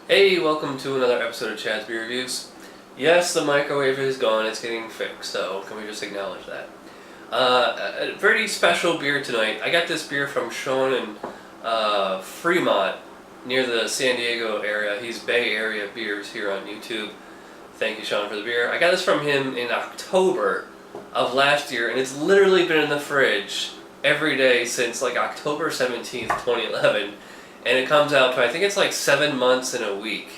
Hey, welcome to another episode of Chad's Beer Reviews. Yes, the microwave is gone, it's getting fixed, so can we just acknowledge that? A very special beer tonight. I got this beer from Sean in Fremont, near the San Diego area. He's Bay Area Beers here on YouTube. Thank you, Sean, for the beer. I got this from him in October of last year, and it's literally been in the fridge every day since like October 17th, 2011. And it comes out to, I think it's like 7 months and a week.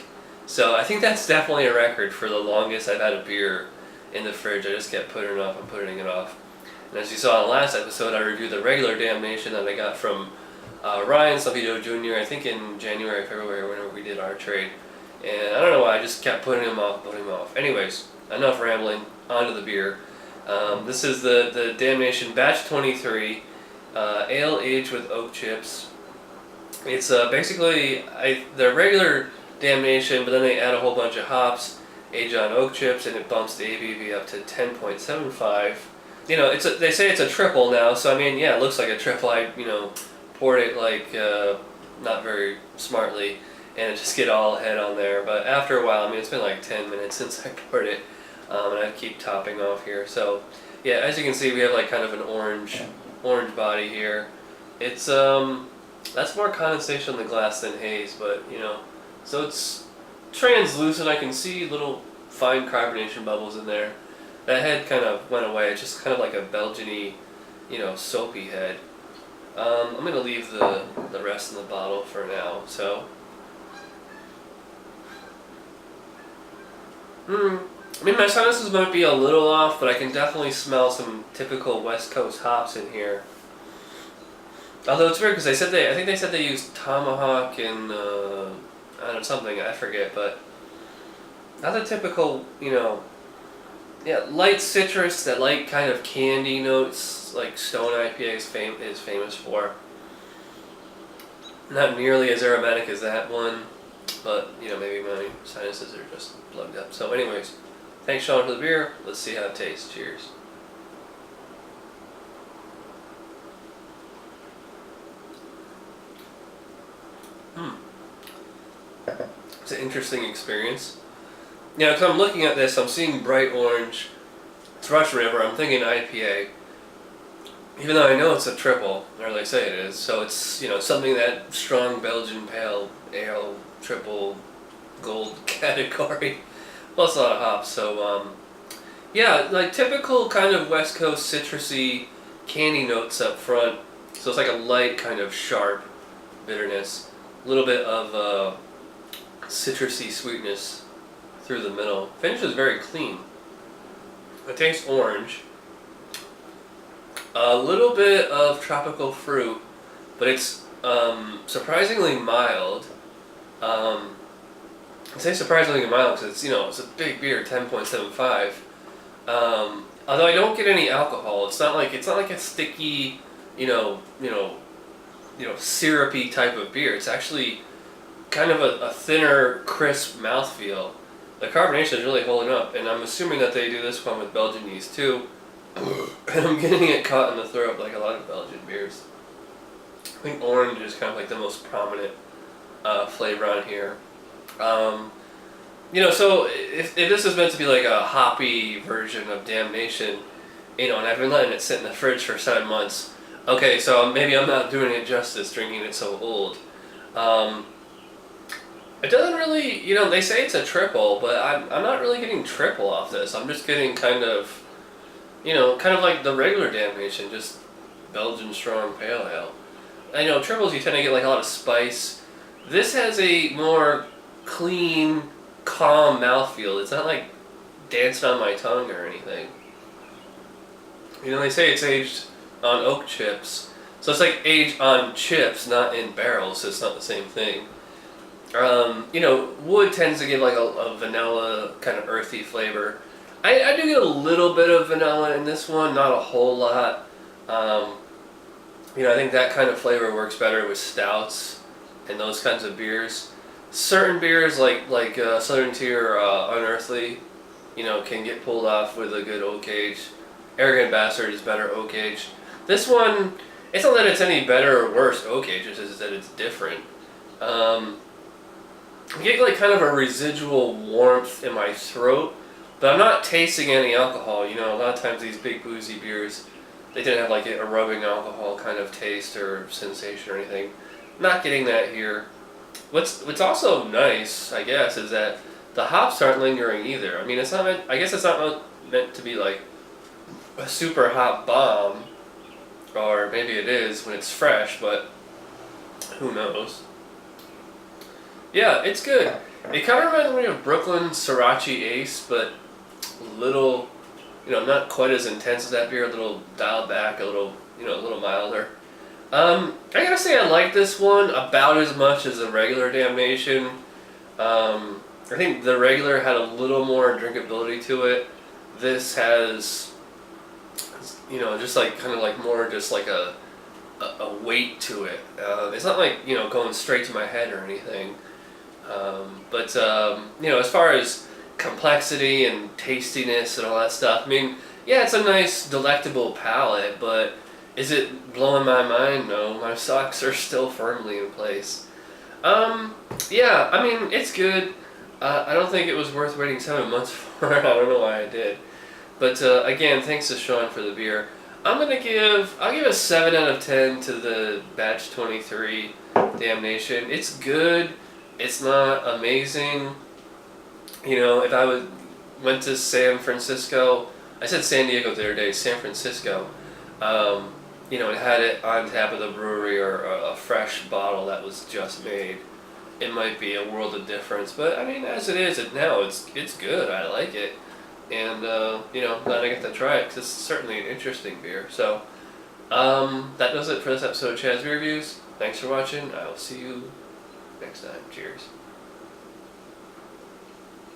So I think that's definitely a record for the longest I've had a beer in the fridge. I just kept putting it off and putting it off. And as you saw in the last episode, I reviewed the regular Damnation that I got from Ryan Salvido Jr., I think in January, February, whenever we did our trade. And I don't know why, I just kept putting them off. Anyways, enough rambling, on to the beer. This is the Damnation Batch 23, ale aged with oak chips. It's basically the regular Damnation, but then they add a whole bunch of hops, age on oak chips, and it bumps the ABV up to 10.75. You know, they say it's a triple now, so I mean, yeah, it looks like a triple. I poured it like not very smartly, and it just get all head on there. But after a while, I mean, it's been like 10 minutes since I poured it, and I keep topping off here. So yeah, as you can see, we have like kind of an orange body here. It's that's more condensation on the glass than haze, but so it's translucent. I can see little fine carbonation bubbles in there. That head kind of went away. It's just kind of like a Belgian-y, soapy head. I'm going to leave the rest in the bottle for now, so. I mean, my sinuses might be a little off, but I can definitely smell some typical West Coast hops in here. Although it's weird because I think they said they used Tomahawk and I don't know, something, I forget, but not the typical, light citrus, that light kind of candy notes like Stone IPA is famous for. Not nearly as aromatic as that one, but maybe my sinuses are just plugged up. So anyways, thanks Sean for the beer. Let's see how it tastes. Cheers. It's an interesting experience. Because I'm looking at this, I'm seeing bright orange. It's Russian River. I'm thinking IPA. Even though I know it's a triple, or they say it is, so it's something that strong Belgian pale ale triple gold category. Plus a lot of hops. So yeah, like typical kind of West Coast citrusy candy notes up front. So it's like a light kind of sharp bitterness, a little bit of citrusy sweetness through the middle. Finish is very clean. It tastes orange. A little bit of tropical fruit, but it's surprisingly mild. I say surprisingly mild because it's a big beer, 10.75. Although I don't get any alcohol. It's not like a sticky, syrupy type of beer. It's actually kind of a thinner, crisp mouthfeel. The carbonation is really holding up, and I'm assuming that they do this one with Belgian yeast too. And I'm getting it caught in the throat like a lot of Belgian beers. I think orange is kind of like the most prominent flavor on here. So if this is meant to be like a hoppy version of Damnation, and I've been letting it sit in the fridge for 7 months. Okay, so maybe I'm not doing it justice drinking it so old. It doesn't really, they say it's a triple, but I'm not really getting triple off this. I'm just getting kind of like the regular Damnation, just Belgian strong pale ale. I know triples you tend to get like a lot of spice. This has a more clean, calm mouthfeel. It's not like dancing on my tongue or anything. They say it's aged on oak chips, so it's like aged on chips, not in barrels, so it's not the same thing. Wood tends to give like a vanilla kind of earthy flavor. I do get a little bit of vanilla in this one, not a whole lot. I think that kind of flavor works better with stouts and those kinds of beers. Certain beers like Southern Tier Unearthly, can get pulled off with a good oak age. Arrogant Bastard is better oak age. This one, it's not that it's any better or worse oak age, it's just that it's different. I'm getting like kind of a residual warmth in my throat, but I'm not tasting any alcohol. You know, a lot of times these big boozy beers, they didn't have like a rubbing alcohol kind of taste or sensation or anything. Not getting that here. What's also nice, I guess, is that the hops aren't lingering either. I mean, it's not meant, I guess it's not meant to be like a super hop bomb, or maybe it is when it's fresh, but who knows. Yeah, it's good. It kind of reminds me of Brooklyn Sriracha Ace, but a little, not quite as intense as that beer. A little dialed back, a little milder. I gotta say I like this one about as much as the regular Damnation. I think the regular had a little more drinkability to it. This has, just like kind of like more just like a weight to it. It's not like going straight to my head or anything. But as far as complexity and tastiness and all that stuff, I mean, yeah, it's a nice, delectable palate, but is it blowing my mind? No, my socks are still firmly in place. Yeah, I mean, it's good. I don't think it was worth waiting 7 months for it. I don't know why I did. But again, thanks to Sean for the beer. I'll give a 7 out of 10 to the Batch 23 Damnation. It's good. It's not amazing. If I went to San Francisco, I said San Diego the other day, San Francisco, and had it on tap at the brewery or a fresh bottle that was just made, it might be a world of difference. But I mean, as it is, it's good. I like it, and glad I get to try it because it's certainly an interesting beer. So that does it for this episode of Chad's Beer Reviews. Thanks for watching. I will see you next time. Cheers.